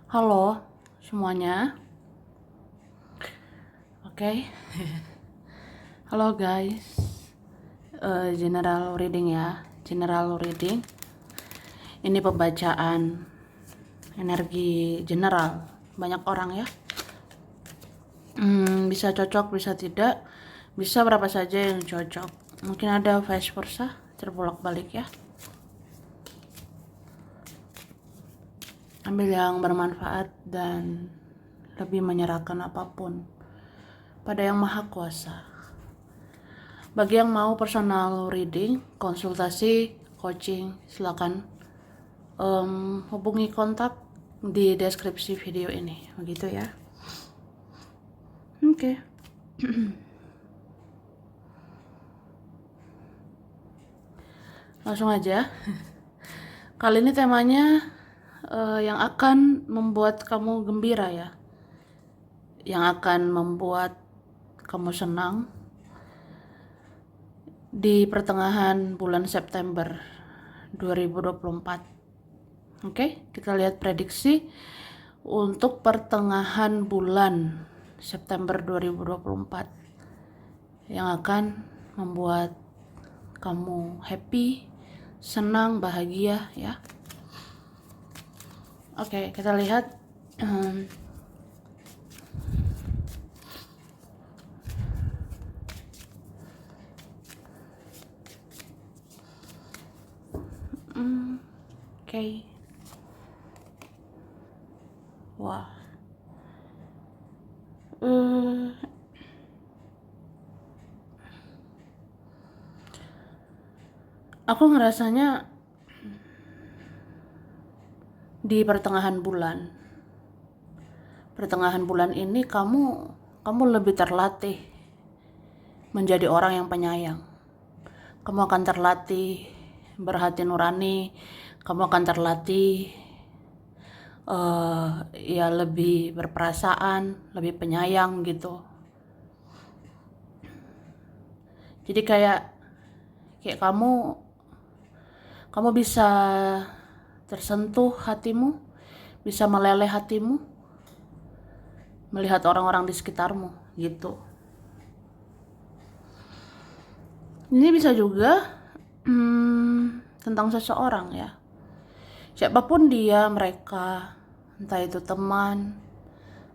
Halo semuanya. Oke. Halo guys. General reading ya. General reading. Ini pembacaan energi general banyak orang ya. Bisa cocok, bisa tidak. Bisa berapa saja yang cocok. Mungkin ada vice versa, terbolak-balik ya. Ambil yang bermanfaat dan lebih menyerahkan apapun pada Yang Maha Kuasa. Bagi yang mau personal reading, konsultasi, coaching, silakan hubungi kontak di deskripsi video ini, begitu ya. Oke. Langsung aja. Kali ini temanya yang akan membuat kamu gembira ya, yang akan membuat kamu senang di pertengahan bulan September 2024. Oke, kita lihat prediksi untuk pertengahan bulan September 2024 yang akan membuat kamu happy, senang, bahagia ya. Oke, kita lihat oke. Wah. Aku ngerasanya di pertengahan bulan ini kamu lebih terlatih menjadi orang yang penyayang. Kamu akan terlatih berhati nurani, kamu akan terlatih ya lebih berperasaan, lebih penyayang gitu. Jadi kayak kamu bisa tersentuh hatimu, bisa meleleh hatimu melihat orang-orang di sekitarmu gitu. Ini bisa juga tentang seseorang ya. Siapapun dia, mereka, entah itu teman,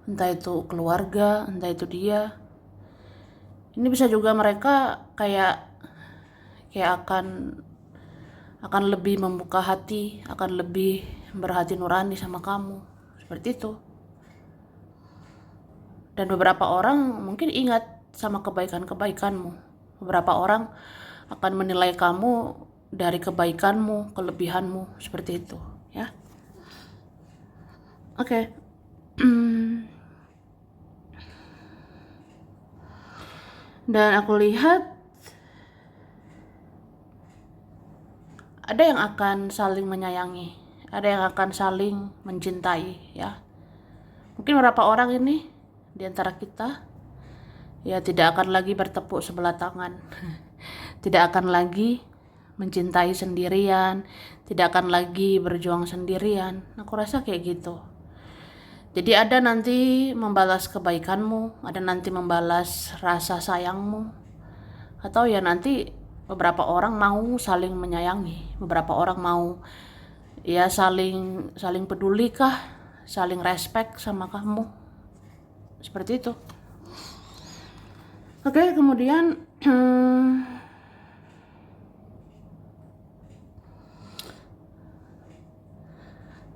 entah itu keluarga, entah itu dia. Ini bisa juga mereka kayak akan lebih membuka hati, akan lebih berhati nurani sama kamu. Seperti itu. Dan beberapa orang mungkin ingat sama kebaikan-kebaikanmu. Beberapa orang akan menilai kamu dari kebaikanmu, kelebihanmu, seperti itu, ya. Oke. Dan aku lihat ada yang akan saling menyayangi, ada yang akan saling mencintai, ya. Mungkin beberapa orang ini di antara kita ya tidak akan lagi bertepuk sebelah tangan. Tidak akan lagi mencintai sendirian, tidak akan lagi berjuang sendirian. Aku rasa kayak gitu. Jadi ada nanti membalas kebaikanmu, ada nanti membalas rasa sayangmu, atau ya nanti beberapa orang mau saling menyayangi, beberapa orang mau ya saling peduli kah, saling respect sama kamu, seperti itu. Oke, kemudian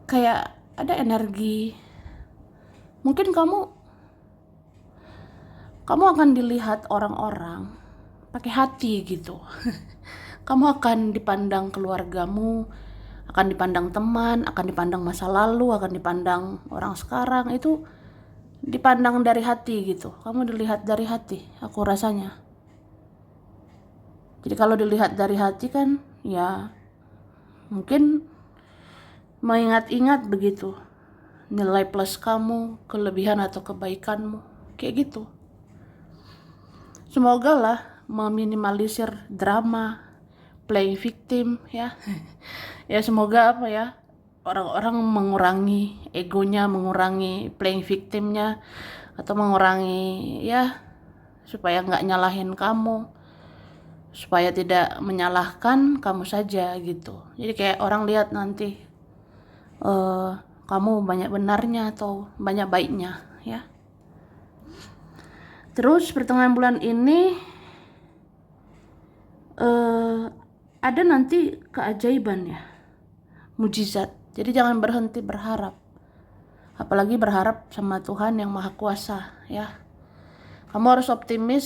kayak ada energi, mungkin kamu akan dilihat orang-orang pakai hati gitu. Kamu akan dipandang keluargamu, akan dipandang teman, akan dipandang masa lalu, akan dipandang orang sekarang, itu dipandang dari hati gitu. Kamu dilihat dari hati, aku rasanya. Jadi kalau dilihat dari hati kan ya mungkin mengingat-ingat begitu nilai plus kamu, kelebihan atau kebaikanmu, kayak gitu. Semoga lah meminimalisir drama, playing victim ya. Ya semoga orang-orang mengurangi egonya, mengurangi playing victimnya, atau mengurangi ya supaya nggak nyalahin kamu, supaya tidak menyalahkan kamu saja gitu. Jadi kayak orang lihat nanti eh, kamu banyak benarnya atau banyak baiknya ya. Terus pertengahan bulan ini ada nanti keajaiban ya, mujizat. Jadi jangan berhenti berharap, apalagi berharap sama Tuhan yang Maha Kuasa ya. Kamu harus optimis,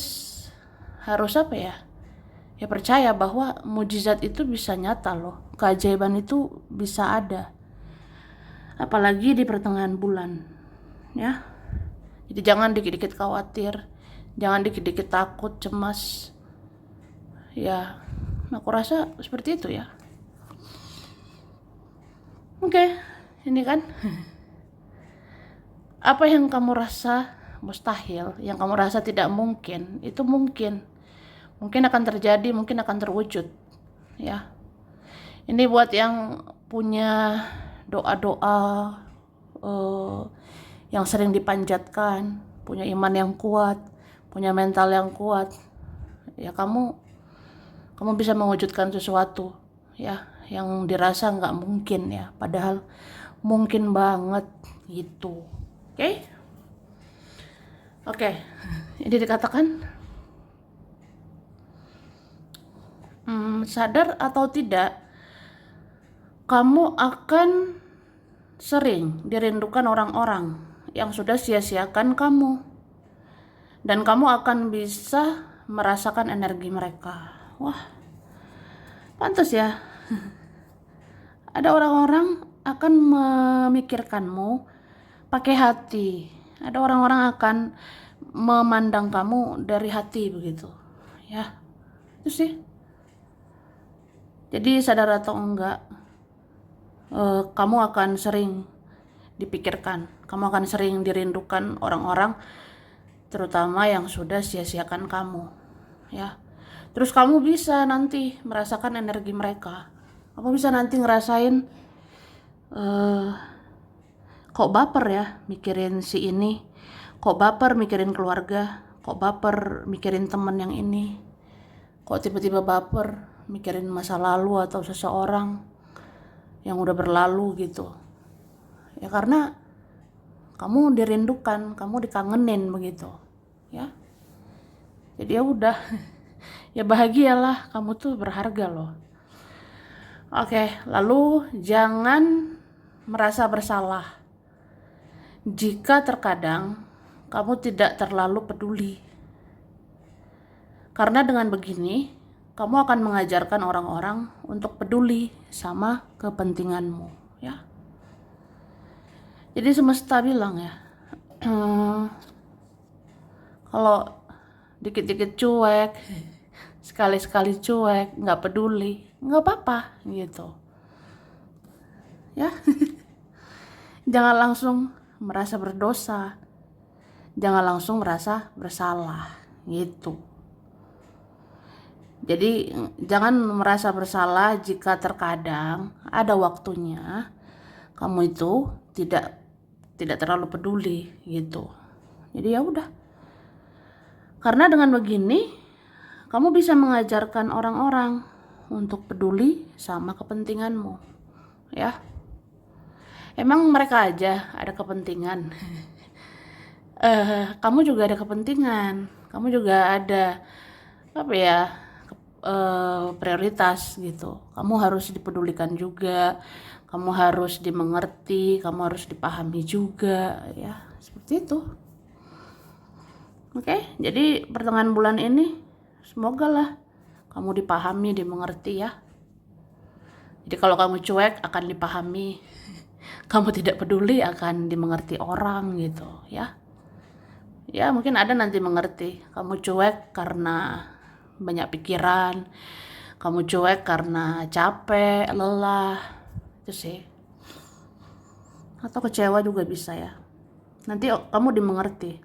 harus apa ya, ya percaya bahwa mujizat itu bisa nyata loh, keajaiban itu bisa ada, apalagi di pertengahan bulan ya. Jadi jangan dikit-dikit khawatir, jangan dikit-dikit takut, cemas ya. Aku rasa seperti itu ya. Oke, ini kan apa yang kamu rasa mustahil, yang kamu rasa tidak mungkin, itu mungkin akan terjadi, mungkin akan terwujud ya. Ini buat yang punya doa-doa yang sering dipanjatkan, punya iman yang kuat, punya mental yang kuat ya. Kamu bisa mewujudkan sesuatu ya yang dirasa nggak mungkin ya, padahal mungkin banget gitu. Oke. Ini dikatakan sadar atau tidak, kamu akan sering dirindukan orang-orang yang sudah sia-siakan kamu, dan kamu akan bisa merasakan energi mereka. Wah, pantas ya. Ada orang-orang akan memikirkanmu pakai hati. Ada orang-orang akan memandang kamu dari hati begitu ya. Itu sih. Jadi sadar atau enggak, kamu akan sering dipikirkan, kamu akan sering dirindukan orang-orang, terutama yang sudah sia-siakan kamu ya. Terus kamu bisa nanti merasakan energi mereka. Kamu bisa nanti ngerasain kok baper ya mikirin si ini, kok baper mikirin keluarga, kok baper mikirin teman yang ini, kok tiba-tiba baper mikirin masa lalu atau seseorang yang udah berlalu gitu ya. Karena kamu dirindukan, kamu dikangenin begitu ya. Jadi ya udah ya bahagialah, kamu tuh berharga loh. Oke, lalu jangan merasa bersalah jika terkadang kamu tidak terlalu peduli. Karena dengan begini, kamu akan mengajarkan orang-orang untuk peduli sama kepentinganmu ya. Jadi semesta bilang ya, kalau dikit-dikit cuek, sekali-sekali cuek, nggak peduli, nggak apa-apa gitu ya. Jangan langsung merasa berdosa, jangan langsung merasa bersalah gitu. Jadi jangan merasa bersalah jika terkadang ada waktunya kamu itu tidak terlalu peduli gitu. Jadi ya udah. Karena dengan begini kamu bisa mengajarkan orang-orang untuk peduli sama kepentinganmu ya. Emang mereka aja ada kepentingan. Kamu juga ada kepentingan, kamu juga ada apa ya, prioritas gitu. Kamu harus dipedulikan juga, kamu harus dimengerti, kamu harus dipahami juga ya, seperti itu. Oke, jadi pertengahan bulan ini semoga lah kamu dipahami, dimengerti ya. Jadi kalau kamu cuek akan dipahami, kamu tidak peduli akan dimengerti orang gitu ya. Ya mungkin ada nanti mengerti, kamu cuek karena banyak pikiran, kamu cuek karena capek, lelah, itu sih. Atau kecewa juga bisa ya. Nanti kamu dimengerti.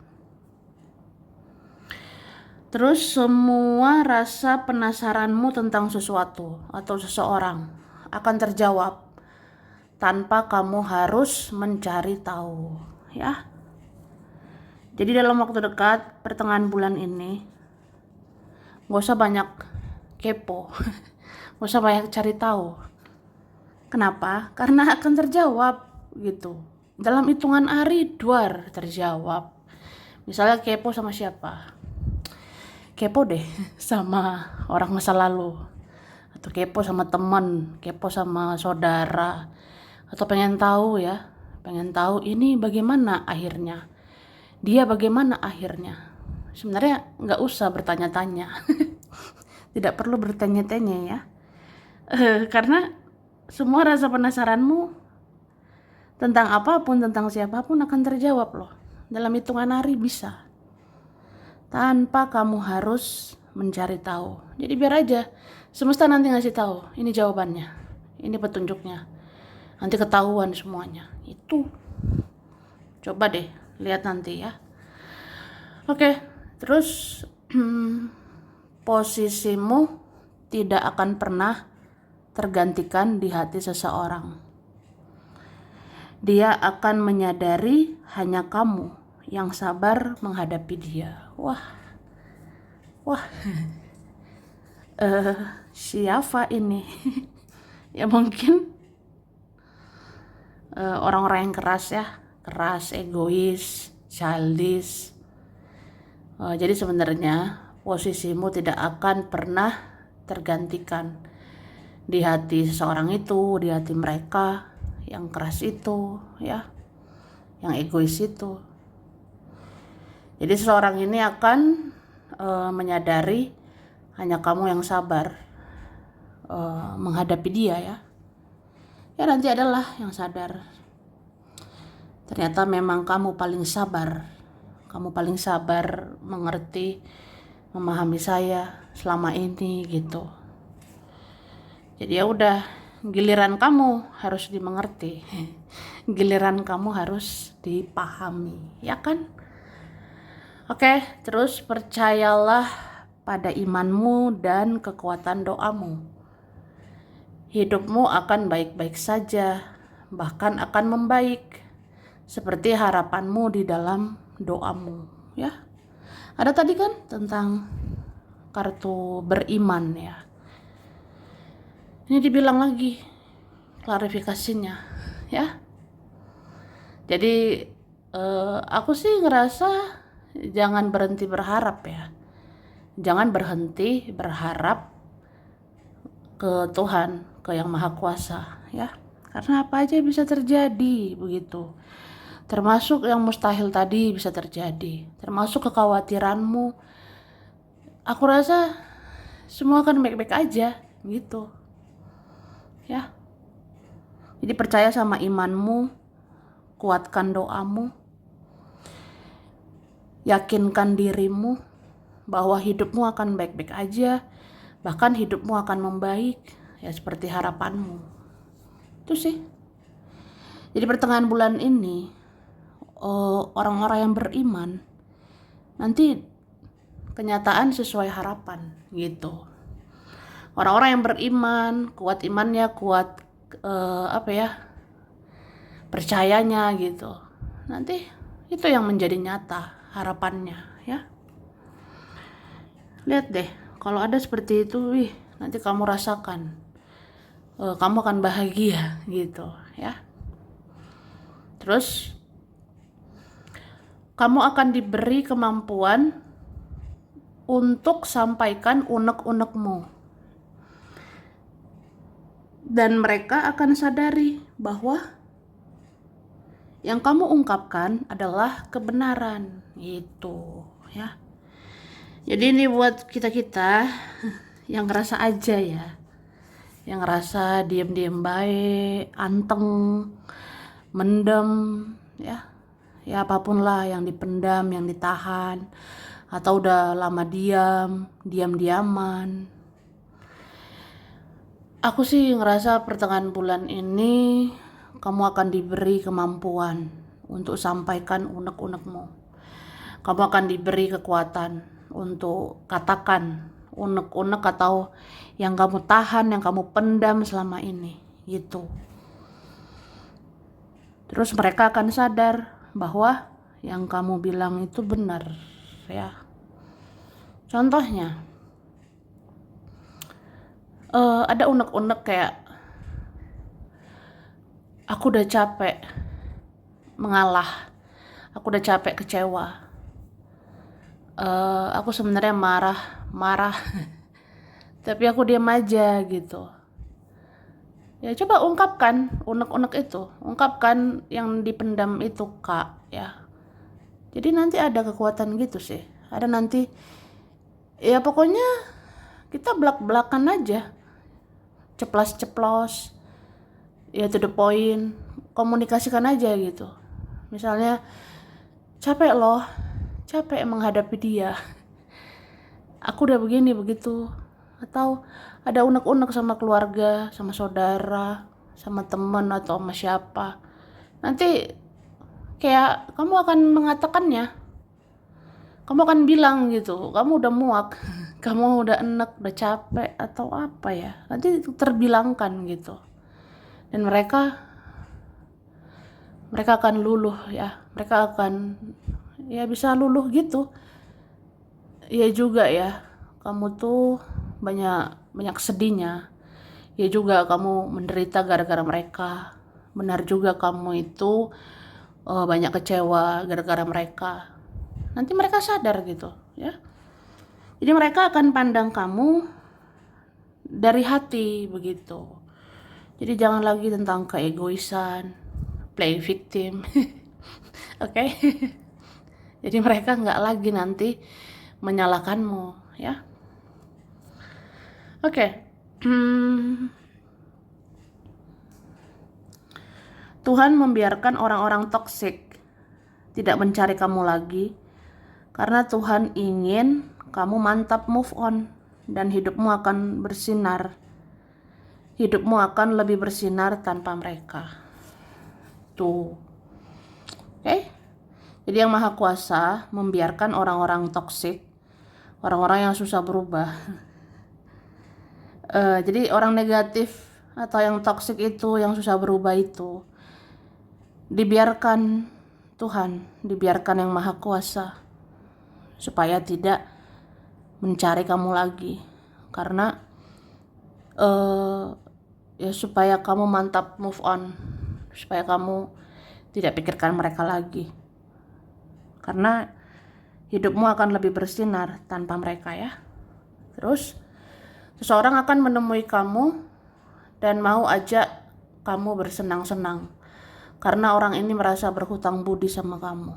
Terus semua rasa penasaranmu tentang sesuatu atau seseorang akan terjawab tanpa kamu harus mencari tahu, ya. Jadi dalam waktu dekat, pertengahan bulan ini, gak usah banyak kepo, gak usah banyak cari tahu. Kenapa? Karena akan terjawab gitu. Dalam hitungan hari, duar terjawab. Misalnya kepo sama siapa? Kepo deh sama orang masa lalu. Atau kepo sama teman, kepo sama saudara. Atau pengen tahu ya, pengen tahu ini bagaimana akhirnya. Dia bagaimana akhirnya. Sebenarnya nggak usah bertanya-tanya. Tidak perlu bertanya-tanya ya. Karena semua rasa penasaranmu tentang apapun, tentang siapapun akan terjawab loh. Dalam hitungan hari bisa. Tanpa kamu harus mencari tahu. Jadi biar aja semesta nanti ngasih tahu. Ini jawabannya. Ini petunjuknya. Nanti ketahuan semuanya. Itu. Coba deh lihat nanti ya. Oke, terus posisimu tidak akan pernah tergantikan di hati seseorang. Dia akan menyadari hanya kamu yang sabar menghadapi dia. Wah. Siapa ini? Ya mungkin orang-orang yang keras ya, keras, egois, childish. Jadi sebenarnya posisimu tidak akan pernah tergantikan di hati seseorang itu, di hati mereka yang keras itu, ya, yang egois itu. Jadi seseorang ini akan menyadari hanya kamu yang sabar menghadapi dia ya. Ya nanti adalah yang sadar. Ternyata memang kamu paling sabar. Kamu paling sabar mengerti, memahami saya selama ini gitu. Jadi ya udah, giliran kamu harus dimengerti. Giliran kamu harus dipahami, ya kan? Oke, terus percayalah pada imanmu dan kekuatan doamu. Hidupmu akan baik-baik saja, bahkan akan membaik, seperti harapanmu di dalam doamu, ya. Ada tadi kan tentang kartu beriman ya. Ini dibilang lagi klarifikasinya, ya. Jadi aku sih ngerasa jangan berhenti berharap ya. Jangan berhenti berharap ke Tuhan, ke Yang Maha Kuasa, ya. Karena apa aja bisa terjadi begitu. Termasuk yang mustahil tadi bisa terjadi. Termasuk kekhawatiranmu. Aku rasa semua akan baik-baik aja gitu. Ya. Jadi percaya sama imanmu, kuatkan doamu. Yakinkan dirimu bahwa hidupmu akan baik-baik aja. Bahkan hidupmu akan membaik ya seperti harapanmu. Itu sih. Jadi pertengahan bulan ini orang-orang yang beriman nanti kenyataan sesuai harapan gitu. Orang-orang yang beriman, kuat imannya, kuat percayanya gitu. Nanti itu yang menjadi nyata harapannya ya. Lihat deh, kalau ada seperti itu, nanti kamu rasakan, kamu akan bahagia gitu ya. Terus kamu akan diberi kemampuan untuk sampaikan unek-unekmu. Dan mereka akan sadari bahwa yang kamu ungkapkan adalah kebenaran gitu ya. Jadi ini buat kita-kita yang ngerasa aja ya. Yang ngerasa diem-diem baik, anteng, mendem ya. Ya apapun lah yang dipendam, yang ditahan, atau udah lama diam-diaman. Aku sih ngerasa pertengahan bulan ini kamu akan diberi kemampuan untuk sampaikan unek-unekmu. Kamu akan diberi kekuatan untuk katakan unek-unek atau yang kamu tahan, yang kamu pendam selama ini gitu. Terus mereka akan sadar bahwa yang kamu bilang itu benar, ya. Contohnya, ada unek-unek kayak, aku udah capek mengalah, aku udah capek kecewa, aku sebenarnya marah, tapi aku diam aja gitu. Ya coba ungkapkan unek-unek itu, ungkapkan yang dipendam itu, Kak, ya. Jadi nanti ada kekuatan gitu sih, ada nanti, ya pokoknya kita belak-belakan aja, ceplas-ceplos, ya to the point, komunikasikan aja gitu. Misalnya, capek loh, capek menghadapi dia, aku udah begini begitu. Atau ada unek-unek sama keluarga, sama saudara, sama teman atau sama siapa, nanti kayak kamu akan mengatakannya, kamu akan bilang gitu, kamu udah muak, kamu udah enek, udah capek atau apa ya, nanti terbilangkan gitu. Dan mereka akan luluh, ya, mereka akan ya bisa luluh gitu. Ya juga ya, kamu tuh banyak sedihnya, ya juga kamu menderita gara-gara mereka, benar juga kamu itu banyak kecewa gara-gara mereka. Nanti mereka sadar gitu, ya. Jadi mereka akan pandang kamu dari hati begitu. Jadi jangan lagi tentang keegoisan, play victim. Oke. Jadi mereka nggak lagi nanti menyalahkanmu, ya. Oke. Tuhan membiarkan orang-orang toksik tidak mencari kamu lagi karena Tuhan ingin kamu mantap move on dan hidupmu akan bersinar. Hidupmu akan lebih bersinar tanpa mereka. Tuh. Oke? Jadi yang Maha Kuasa membiarkan orang-orang toksik, orang-orang yang susah berubah. Jadi orang negatif atau yang toksik itu, yang susah berubah itu, dibiarkan Tuhan, dibiarkan yang Maha Kuasa supaya tidak mencari kamu lagi. Karena ya supaya kamu mantap move on, supaya kamu tidak pikirkan mereka lagi. Karena hidupmu akan lebih bersinar tanpa mereka, ya. Terus seseorang akan menemui kamu dan mau ajak kamu bersenang-senang karena orang ini merasa berhutang budi sama kamu.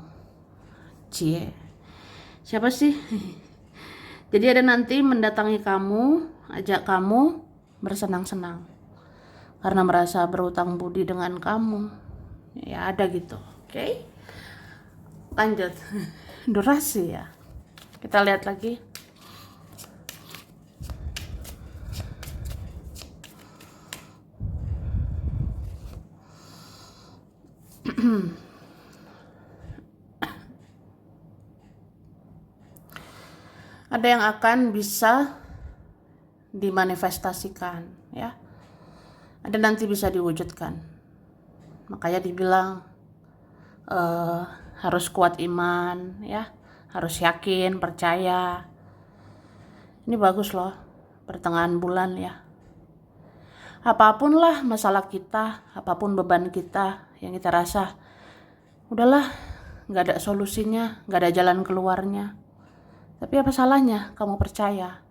Cie, siapa sih? Jadi ada nanti mendatangi kamu, ajak kamu bersenang-senang karena merasa berhutang budi dengan kamu. Ya ada gitu. Oke. Lanjut. Durasi ya. Kita lihat lagi. Ada yang akan bisa dimanifestasikan, ya. Ada nanti bisa diwujudkan. Makanya dibilang harus kuat iman, ya. Harus yakin, percaya. Ini bagus loh, pertengahan bulan ya. Apapun lah masalah kita, apapun beban kita yang kita rasa, udahlah, gak ada solusinya, gak ada jalan keluarnya. Tapi apa salahnya kamu percaya?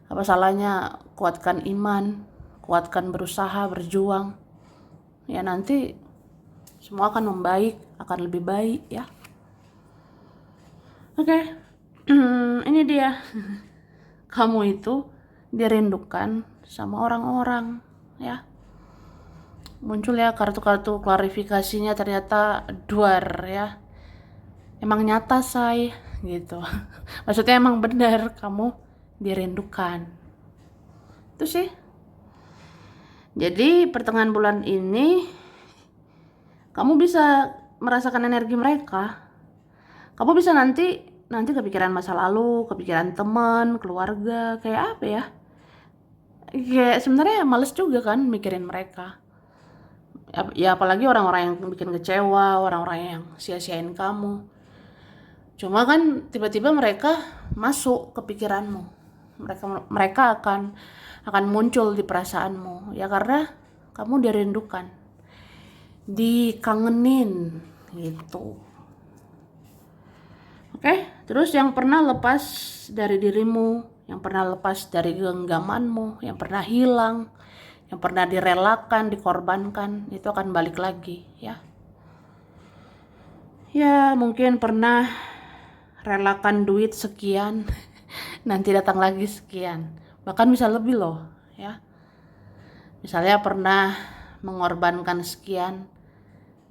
Apa salahnya kuatkan iman, kuatkan berusaha, berjuang. Ya nanti semua akan membaik, akan lebih baik, ya. Oke. Ini dia. Kamu itu dirindukan sama orang-orang, ya. Muncul ya kartu-kartu klarifikasinya, ternyata duar, ya. Emang nyata say gitu. Maksudnya emang benar kamu dirindukan. Itu sih. Jadi pertengahan bulan ini kamu bisa merasakan energi mereka. Kamu bisa nanti kepikiran masa lalu, kepikiran teman, keluarga, kayak apa ya? Kayak sebenarnya males juga kan mikirin mereka. Ya apalagi orang-orang yang bikin kecewa, orang-orang yang sia-siain kamu. Cuma kan tiba-tiba mereka masuk ke pikiranmu. Mereka akan muncul di perasaanmu ya, karena kamu dirindukan, dikangenin gitu. Oke, terus yang pernah lepas dari dirimu, yang pernah lepas dari genggamanmu, yang pernah hilang, yang pernah direlakan, dikorbankan, itu akan balik lagi ya. Ya, mungkin pernah relakan duit sekian, nanti datang lagi sekian. Bahkan bisa lebih loh ya. Misalnya pernah mengorbankan sekian,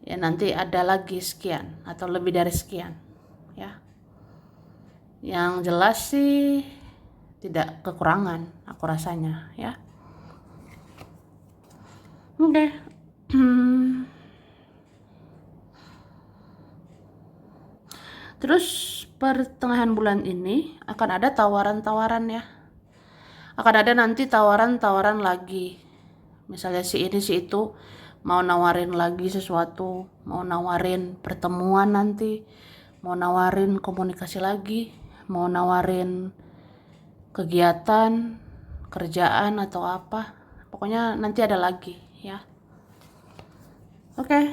ya nanti ada lagi sekian atau lebih dari sekian ya. Yang jelas sih tidak kekurangan aku rasanya ya. Oke. Terus pertengahan bulan ini akan ada tawaran-tawaran ya. Akan ada nanti tawaran-tawaran lagi. Misalnya si ini si itu mau nawarin lagi sesuatu, mau nawarin pertemuan nanti, mau nawarin komunikasi lagi, mau nawarin kegiatan, kerjaan atau apa. Pokoknya nanti ada lagi ya. Oke.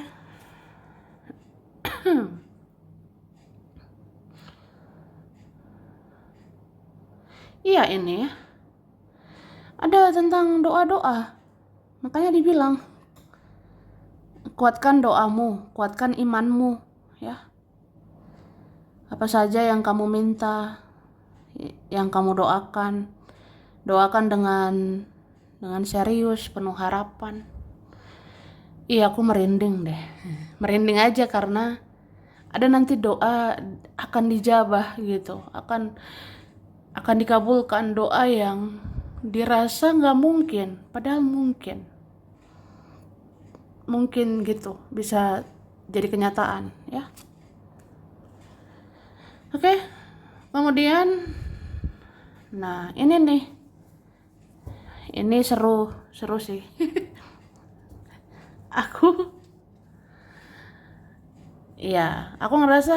Iya ini ya. Ada tentang doa-doa. Makanya dibilang kuatkan doamu, kuatkan imanmu ya. Apa saja yang kamu minta, yang kamu doakan, doakan dengan serius, penuh harapan. Iya, aku merinding deh. Merinding aja karena ada nanti doa akan dijabah gitu, akan dikabulkan doa yang dirasa nggak mungkin, padahal mungkin gitu bisa jadi kenyataan ya. Oke, kemudian, nah ini seru sih. Aku ngerasa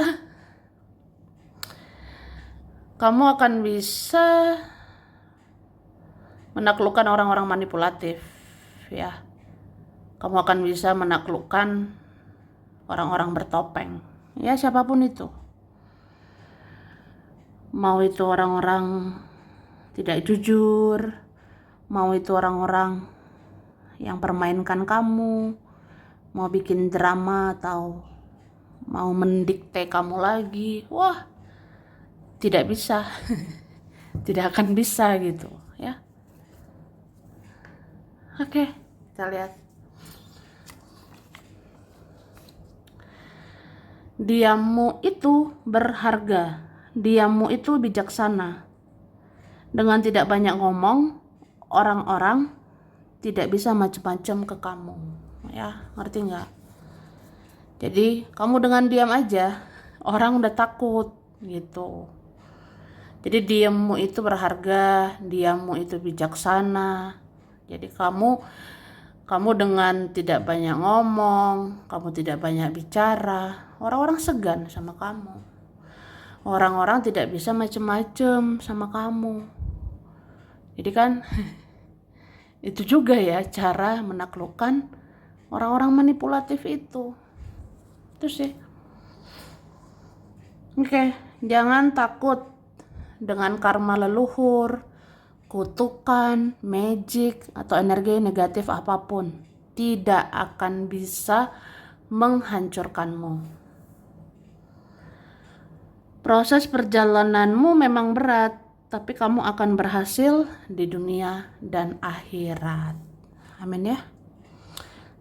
kamu akan bisa menaklukkan orang-orang manipulatif ya. Kamu akan bisa menaklukkan orang-orang bertopeng ya, siapapun itu. Mau itu orang-orang tidak jujur, mau itu orang-orang yang permainkan kamu, mau bikin drama atau mau mendikte kamu lagi. Wah, tidak bisa. Tidak akan bisa gitu ya. Oke, kita lihat. Diammu itu berharga, diammu itu bijaksana. Dengan tidak banyak ngomong, orang-orang tidak bisa macam-macam ke kamu ya, ngerti nggak? Jadi kamu dengan diam aja orang udah takut gitu. Jadi diammu itu berharga, diammu itu bijaksana. Jadi kamu dengan tidak banyak ngomong, kamu tidak banyak bicara, orang-orang segan sama kamu. Orang-orang tidak bisa macam-macam sama kamu. Jadi kan itu juga ya cara menaklukkan orang-orang manipulatif itu. Itu sih. Oke, jangan takut dengan karma leluhur, kutukan, magic, atau energi negatif apapun. Tidak akan bisa menghancurkanmu. Proses perjalananmu memang berat, tapi kamu akan berhasil di dunia dan akhirat. Amin ya.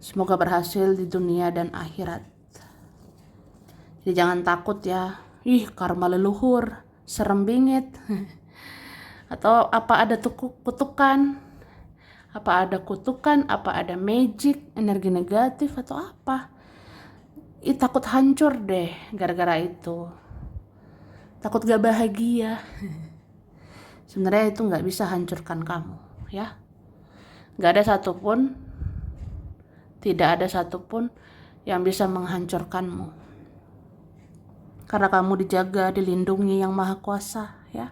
Semoga berhasil di dunia dan akhirat. Jadi jangan takut ya. Karma leluhur, serem bingit. Atau apa ada kutukan? Apa ada kutukan? Apa ada magic, energi negatif atau apa? Takut hancur deh gara-gara itu. Takut gak bahagia. Sebenarnya itu gak bisa hancurkan kamu ya. Gak ada satupun Tidak ada satupun yang bisa menghancurkanmu. Karena kamu dijaga, dilindungi Yang Maha Kuasa, ya.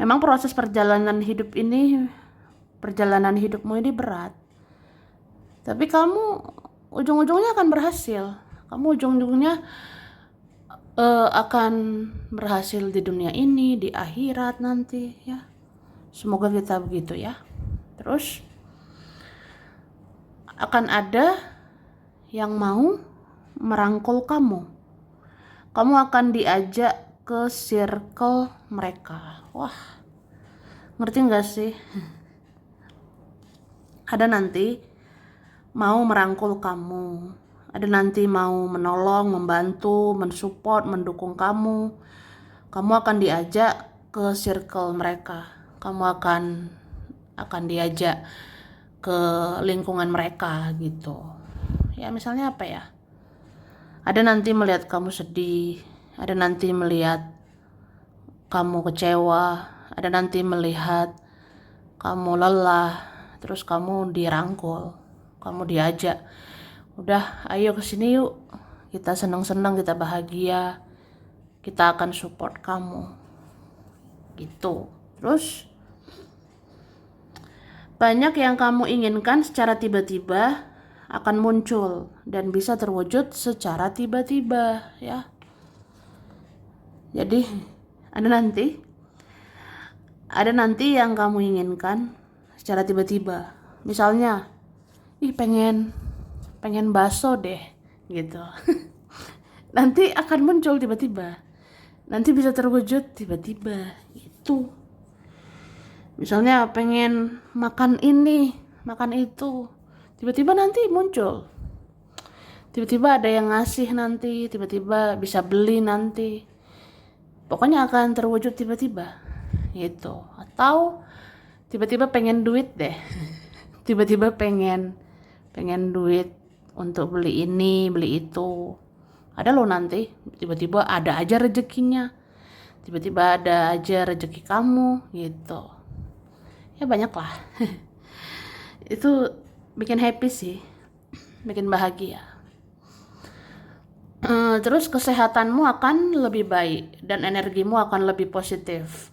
Memang proses perjalanan hidupmu ini berat. Tapi kamu ujung-ujungnya akan berhasil. Kamu ujung-ujungnya akan berhasil di dunia ini, di akhirat nanti, ya. Semoga kita begitu, ya. Terus akan ada yang mau merangkul kamu. Kamu akan diajak ke circle mereka. Wah, ngerti gak sih? Ada nanti mau merangkul kamu. Ada nanti mau menolong, membantu, mensupport, mendukung kamu. Kamu akan diajak ke circle mereka. Kamu akan diajak ke lingkungan mereka gitu. Ya misalnya apa ya? Ada nanti melihat kamu sedih, ada nanti melihat kamu kecewa, ada nanti melihat kamu lelah, terus kamu dirangkul, kamu diajak, udah ayo kesini yuk, kita senang-senang, kita bahagia, kita akan support kamu, gitu. Terus banyak yang kamu inginkan secara tiba-tiba akan muncul dan bisa terwujud secara tiba-tiba, ya. Jadi ada nanti yang kamu inginkan secara tiba-tiba. Misalnya, pengen bakso deh, gitu. Nanti akan muncul tiba-tiba. Nanti bisa terwujud tiba-tiba, gitu. Misalnya pengen makan ini, makan itu, tiba-tiba nanti muncul. Tiba-tiba ada yang ngasih nanti, tiba-tiba bisa beli nanti. Pokoknya akan terwujud tiba-tiba, gitu. Atau tiba-tiba pengen duit deh. Tiba-tiba pengen duit untuk beli ini, beli itu. Ada loh nanti, tiba-tiba ada aja rezekinya. Tiba-tiba ada aja rezeki kamu, gitu. Ya banyak lah. Itu bikin happy sih, bikin bahagia. Terus kesehatanmu akan lebih baik dan energimu akan lebih positif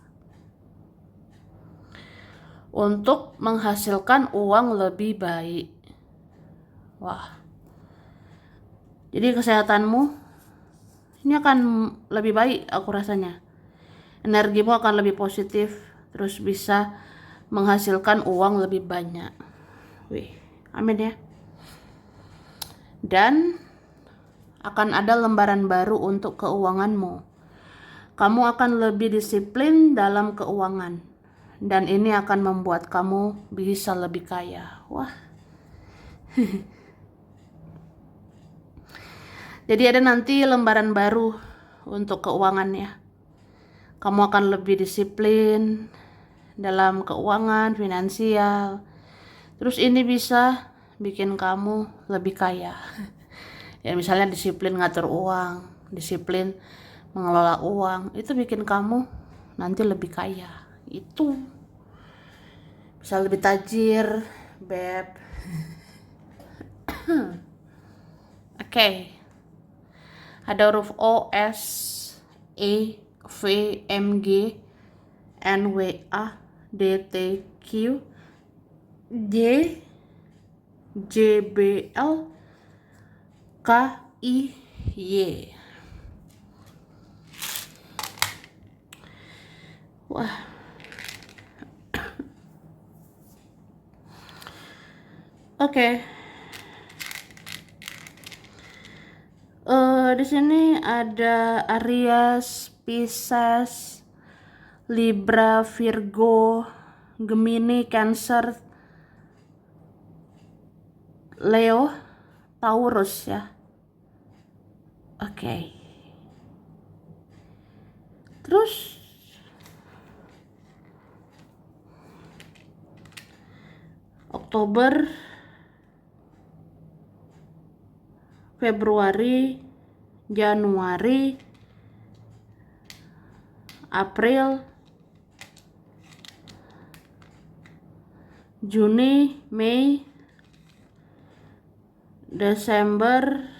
untuk menghasilkan uang lebih baik. Wah, jadi kesehatanmu ini akan lebih baik, aku rasanya. Energimu akan lebih positif, terus bisa menghasilkan uang lebih banyak. Wih, amin ya. Dan akan ada lembaran baru untuk keuanganmu. Kamu akan lebih disiplin dalam keuangan. Dan ini akan membuat kamu bisa lebih kaya. Wah. Jadi ada nanti lembaran baru untuk keuangannya. Kamu akan lebih disiplin dalam keuangan, finansial. Terus ini bisa bikin kamu lebih kaya. Ya misalnya disiplin ngatur uang, disiplin mengelola uang, itu bikin kamu nanti lebih kaya. Itu bisa lebih tajir, beb. Oke. Ada huruf O, S, E, V, M, G, N, W, A, D, T, Q, J, J, B, L, K, I, Y. Wah. Oke. Di sini ada Aries, Pisces, Libra, Virgo, Gemini, Cancer, Leo, Taurus ya. Oke. Terus Oktober, Februari, Januari, April, Juni, Mei, Desember,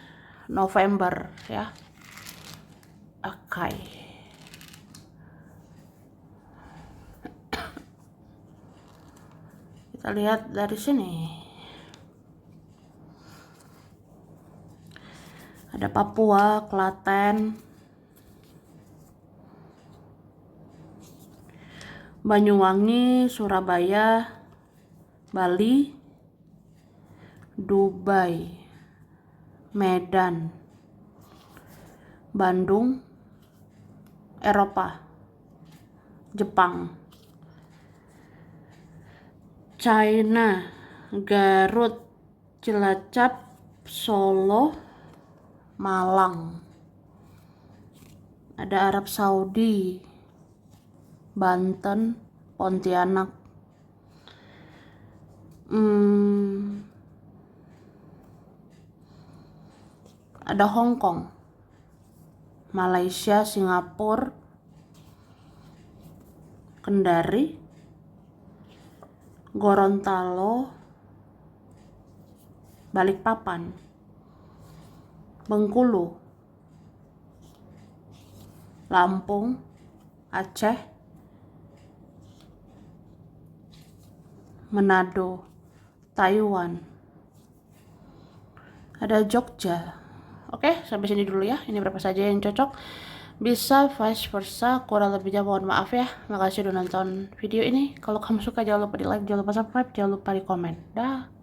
November ya. Oke. Kita lihat dari sini. Ada Papua, Klaten, Banyuwangi, Surabaya, Bali, Dubai, Medan, Bandung, Eropa, Jepang, China, Garut, Cilacap, Solo, Malang. Ada Arab Saudi, Banten, Pontianak, ada Hong Kong, Malaysia, Singapura, Kendari, Gorontalo, Balikpapan, Bengkulu, Lampung, Aceh, Manado, Taiwan, ada Jogja. Oke, sampai sini dulu ya. Ini berapa saja yang cocok. Bisa vice versa, kurang lebihnya mohon maaf ya. Makasih udah nonton video ini. Kalau kamu suka jangan lupa di like, jangan lupa subscribe, jangan lupa di komen. Dah.